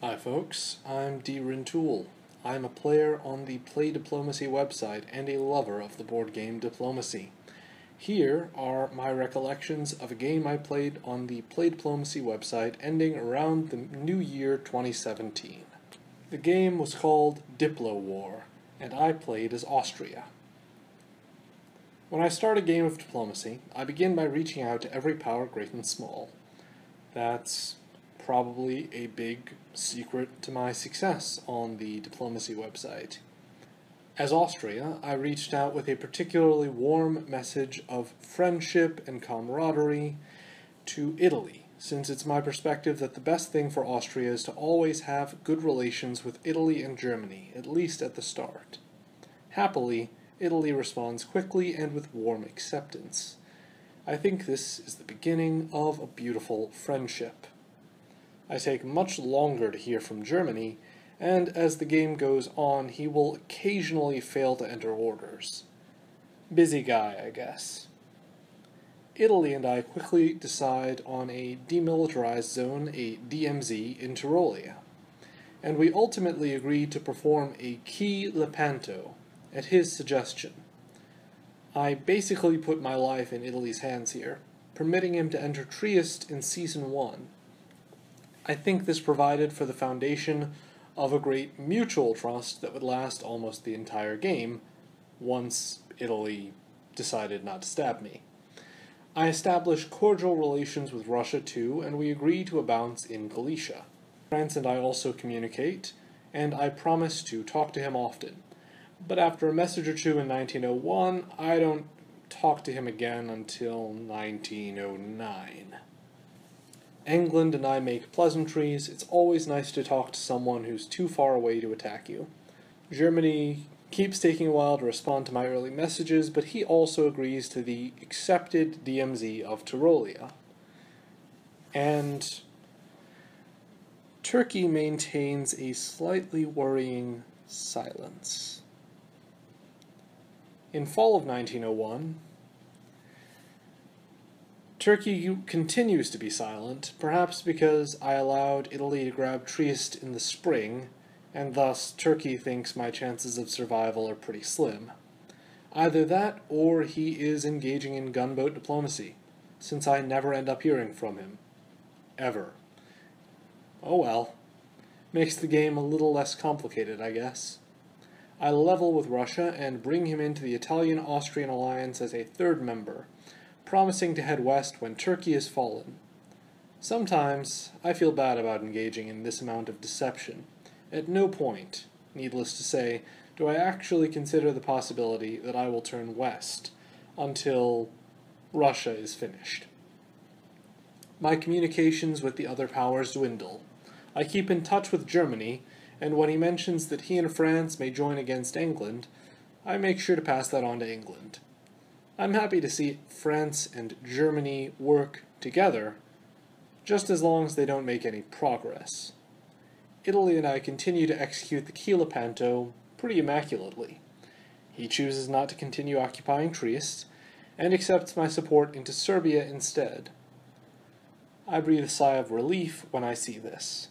Hi folks, I'm Tool. I'm a player on the Play Diplomacy website and a lover of the board game Diplomacy. Here are my recollections of a game I played on the Play Diplomacy website ending around the new year 2017. The game was called Diplowar, and I played as Austria. When I start a game of diplomacy, I begin by reaching out to every power great and small. That's probably a big secret to my success on the diplomacy website. As Austria, I reached out with a particularly warm message of friendship and camaraderie to Italy, since it's my perspective that the best thing for Austria is to always have good relations with Italy and Germany, at least at the start. Happily, Italy responds quickly and with warm acceptance. I think this is the beginning of a beautiful friendship. I take much longer to hear from Germany, and as the game goes on, he will occasionally fail to enter orders. Busy guy, I guess. Italy and I quickly decide on a demilitarized zone, a DMZ, in Tyrolia, and we ultimately agree to perform a key Lepanto at his suggestion. I basically put my life in Italy's hands here, permitting him to enter Trieste in Season 1. I think this provided for the foundation of a great mutual trust that would last almost the entire game, once Italy decided not to stab me. I established cordial relations with Russia too, and we agree to a bounce in Galicia. France and I also communicate, and I promise to talk to him often. But after a message or two in 1901, I don't talk to him again until 1909. England and I make pleasantries. It's always nice to talk to someone who's too far away to attack you. Germany keeps taking a while to respond to my early messages, but he also agrees to the accepted DMZ of Tyrolia. And Turkey maintains a slightly worrying silence. In fall of 1901, Turkey continues to be silent, perhaps because I allowed Italy to grab Trieste in the spring, and thus Turkey thinks my chances of survival are pretty slim. Either that, or he is engaging in gunboat diplomacy, since I never end up hearing from him. Ever. Oh well. Makes the game a little less complicated, I guess. I level with Russia and bring him into the Italian-Austrian alliance as a third member, promising to head west when Turkey has fallen. Sometimes I feel bad about engaging in this amount of deception. At no point, needless to say, do I actually consider the possibility that I will turn west until Russia is finished. My communications with the other powers dwindle. I keep in touch with Germany, and when he mentions that he and France may join against England, I make sure to pass that on to England. I'm happy to see France and Germany work together, just as long as they don't make any progress. Italy and I continue to execute the key Lepanto pretty immaculately. He chooses not to continue occupying Trieste, and accepts my support into Serbia instead. I breathe a sigh of relief when I see this.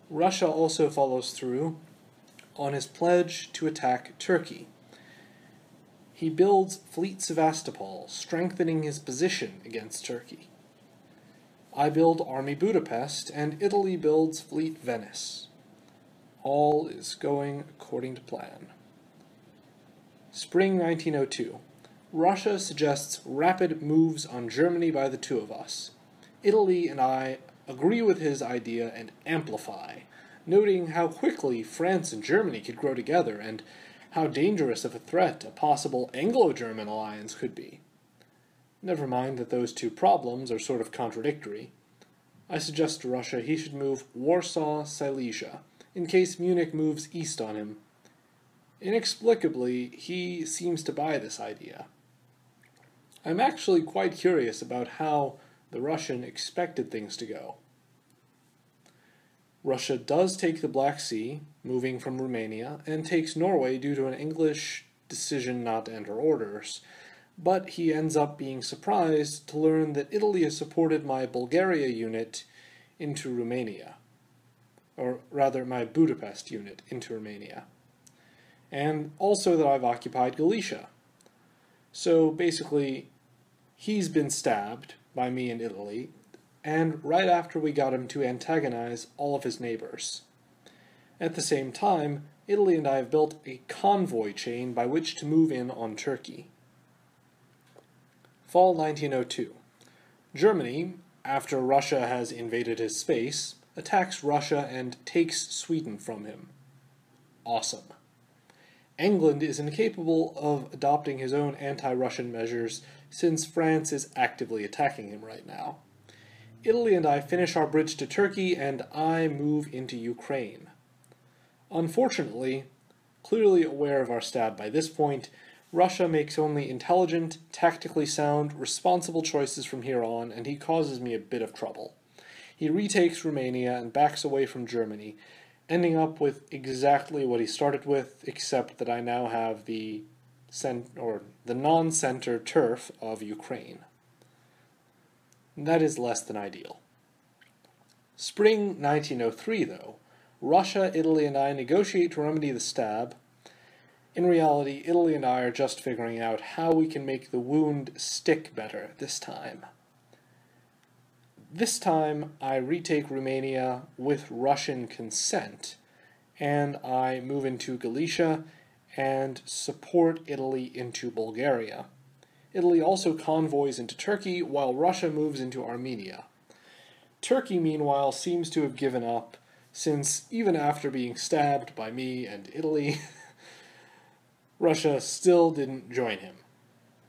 Russia also follows through on his pledge to attack Turkey. He builds Fleet Sevastopol, strengthening his position against Turkey. I build Army Budapest, and Italy builds Fleet Venice. All is going according to plan. Spring 1902. Russia suggests rapid moves on Germany by the two of us. Italy and I agree with his idea and amplify, noting how quickly France and Germany could grow together and how dangerous of a threat a possible Anglo-German alliance could be. Never mind that those two problems are sort of contradictory. I suggest to Russia he should move Warsaw, Silesia, in case Munich moves east on him. Inexplicably, he seems to buy this idea. I'm actually quite curious about how the Russian expected things to go. Russia does take the Black Sea, moving from Romania, and takes Norway due to an English decision not to enter orders, but he ends up being surprised to learn that Italy has supported my Bulgaria unit into Romania. or rather my Budapest unit, into Romania. And also that I've occupied Galicia. So basically, he's been stabbed by me in Italy, and right after we got him to antagonize all of his neighbors. At the same time, Italy and I have built a convoy chain by which to move in on Turkey. Fall 1902. Germany, after Russia has invaded his space, attacks Russia and takes Sweden from him. Awesome. England is incapable of adopting his own anti-Russian measures since France is actively attacking him right now. Italy and I finish our bridge to Turkey and I move into Ukraine. Unfortunately, clearly aware of our stab by this point, Russia makes only intelligent, tactically sound, responsible choices from here on, and he causes me a bit of trouble. He retakes Romania and backs away from Germany, ending up with exactly what he started with, except that I now have the non-center turf of Ukraine. That is less than ideal. Spring 1903, though, Russia, Italy, and I negotiate to remedy the stab. In reality, Italy and I are just figuring out how we can make the wound stick better this time. This time, I retake Romania with Russian consent, and I move into Galicia and support Italy into Bulgaria. Italy also convoys into Turkey, while Russia moves into Armenia. Turkey, meanwhile, seems to have given up, since even after being stabbed by me and Italy, Russia still didn't join him.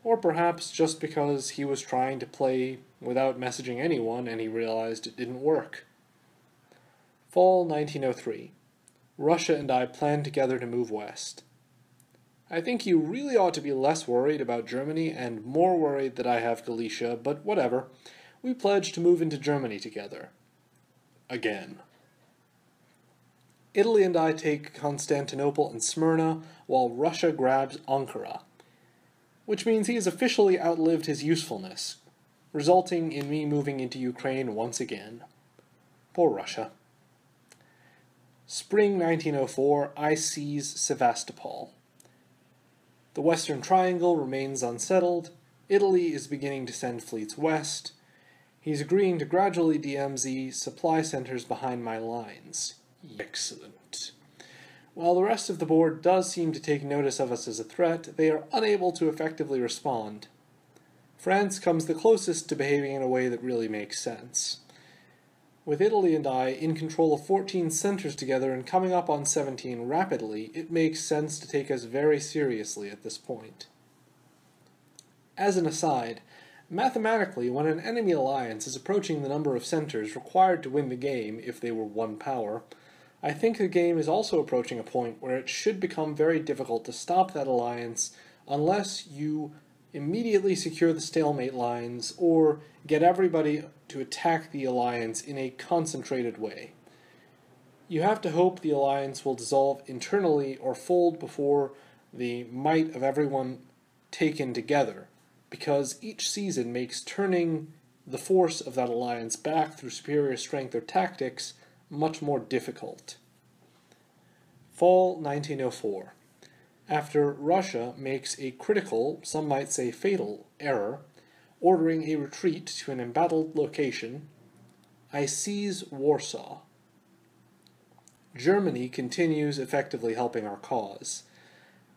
Or perhaps just because he was trying to play without messaging anyone and he realized it didn't work. Fall 1903. Russia and I plan together to move west. I think you really ought to be less worried about Germany and more worried that I have Galicia, but whatever. We pledge to move into Germany together. Again. Italy and I take Constantinople and Smyrna, while Russia grabs Ankara, which means he has officially outlived his usefulness, resulting in me moving into Ukraine once again. Poor Russia. Spring 1904, I seize Sevastopol. The Western Triangle remains unsettled. Italy is beginning to send fleets west. He's agreeing to gradually DMZ supply centers behind my lines. Excellent. While the rest of the board does seem to take notice of us as a threat, they are unable to effectively respond. France comes the closest to behaving in a way that really makes sense. With Italy and I in control of 14 centers together and coming up on 17 rapidly, it makes sense to take us very seriously at this point. As an aside, mathematically, when an enemy alliance is approaching the number of centers required to win the game if they were one power, I think the game is also approaching a point where it should become very difficult to stop that alliance unless you immediately secure the stalemate lines or get everybody to attack the alliance in a concentrated way. You have to hope the alliance will dissolve internally or fold before the might of everyone taken together, because each season makes turning the force of that alliance back through superior strength or tactics much more difficult. Fall 1904. After Russia makes a critical, some might say fatal, error, ordering a retreat to an embattled location, I seize Warsaw. Germany continues effectively helping our cause.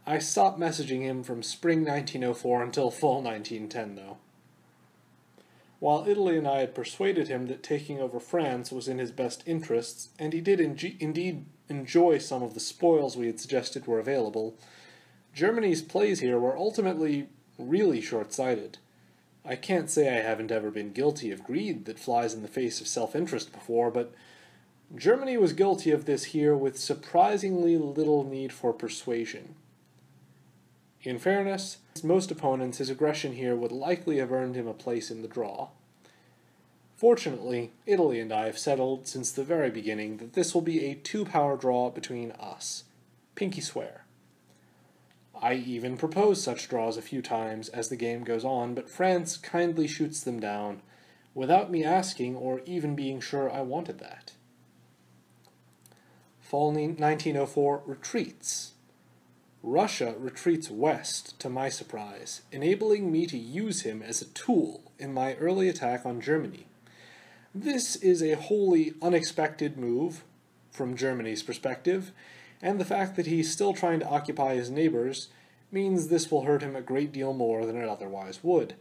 I stop messaging him from spring 1904 until fall 1910, though. While Italy and I had persuaded him that taking over France was in his best interests, and he did indeed enjoy some of the spoils we had suggested were available, Germany's plays here were ultimately really short-sighted. I can't say I haven't ever been guilty of greed that flies in the face of self-interest before, but Germany was guilty of this here with surprisingly little need for persuasion. In fairness, most opponents, his aggression here would likely have earned him a place in the draw. Fortunately, Italy and I have settled since the very beginning that this will be a 2-power draw between us. Pinky swear. I even propose such draws a few times as the game goes on, but France kindly shoots them down, without me asking or even being sure I wanted that. Fall 1904 retreats. Russia retreats west, to my surprise, enabling me to use him as a tool in my early attack on Germany. This is a wholly unexpected move, from Germany's perspective, and the fact that he's still trying to occupy his neighbors means this will hurt him a great deal more than it otherwise would.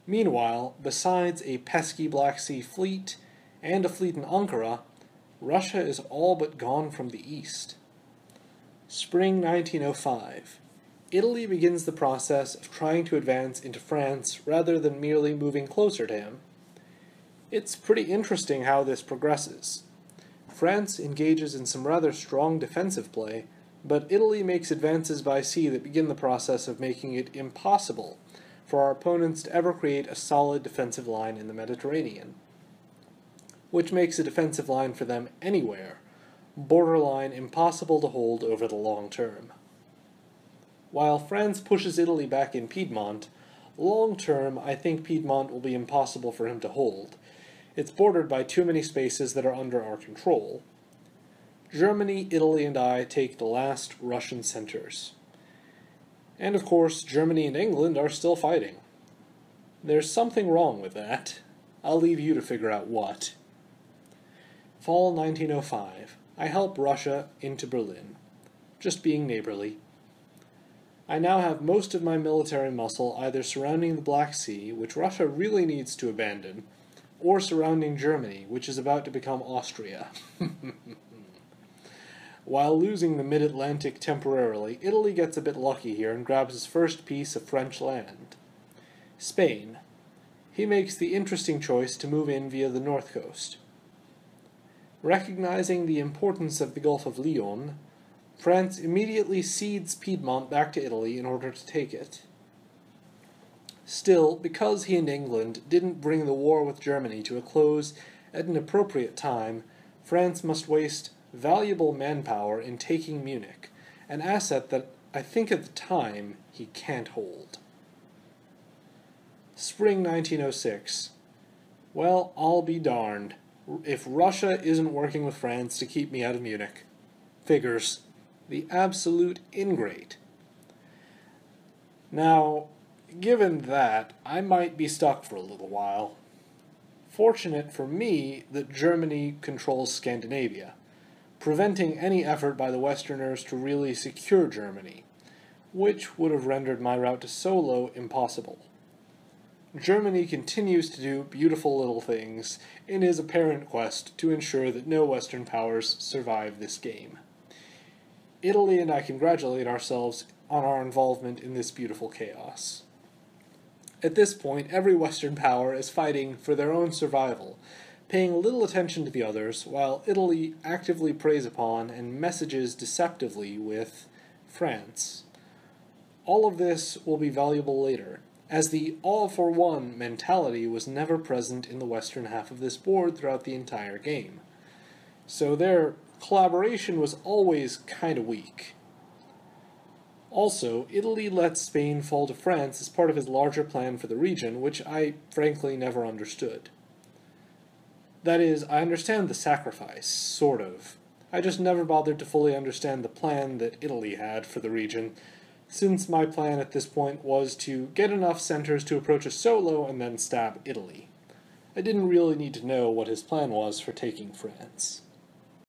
Meanwhile, besides a pesky Black Sea fleet and a fleet in Ankara, Russia is all but gone from the east. Spring 1905. Italy begins the process of trying to advance into France rather than merely moving closer to him. It's pretty interesting how this progresses. France engages in some rather strong defensive play, but Italy makes advances by sea that begin the process of making it impossible for our opponents to ever create a solid defensive line in the Mediterranean, which makes a defensive line for them anywhere borderline impossible to hold over the long term. While France pushes Italy back in Piedmont, long term I think Piedmont will be impossible for him to hold. It's bordered by too many spaces that are under our control. Germany, Italy, and I take the last Russian centers. And of course, Germany and England are still fighting. There's something wrong with that. I'll leave you to figure out what. Fall 1905. I help Russia into Berlin. Just being neighborly. I now have most of my military muscle either surrounding the Black Sea, which Russia really needs to abandon, or surrounding Germany, which is about to become Austria. While losing the mid-Atlantic temporarily, Italy gets a bit lucky here and grabs his first piece of French land. Spain. He makes the interesting choice to move in via the north coast. Recognizing the importance of the Gulf of Lion, France immediately cedes Piedmont back to Italy in order to take it. Still, because he and England didn't bring the war with Germany to a close at an appropriate time, France must waste valuable manpower in taking Munich, an asset that I think at the time he can't hold. Spring 1906. Well, I'll be darned if Russia isn't working with France to keep me out of Munich. Figures. The absolute ingrate. Now, given that, I might be stuck for a little while. Fortunate for me that Germany controls Scandinavia, preventing any effort by the Westerners to really secure Germany, which would have rendered my route to Solo impossible. Germany continues to do beautiful little things in his apparent quest to ensure that no Western powers survive this game. Italy and I congratulate ourselves on our involvement in this beautiful chaos. At this point, every Western power is fighting for their own survival, paying little attention to the others, while Italy actively preys upon and messages deceptively with France. All of this will be valuable later, as the all-for-one mentality was never present in the western half of this board throughout the entire game. So their collaboration was always kind of weak. Also, Italy let Spain fall to France as part of his larger plan for the region, which I frankly never understood. That is, I understand the sacrifice, sort of. I just never bothered to fully understand the plan that Italy had for the region, since my plan at this point was to get enough centers to approach a solo and then stab Italy. I didn't really need to know what his plan was for taking France.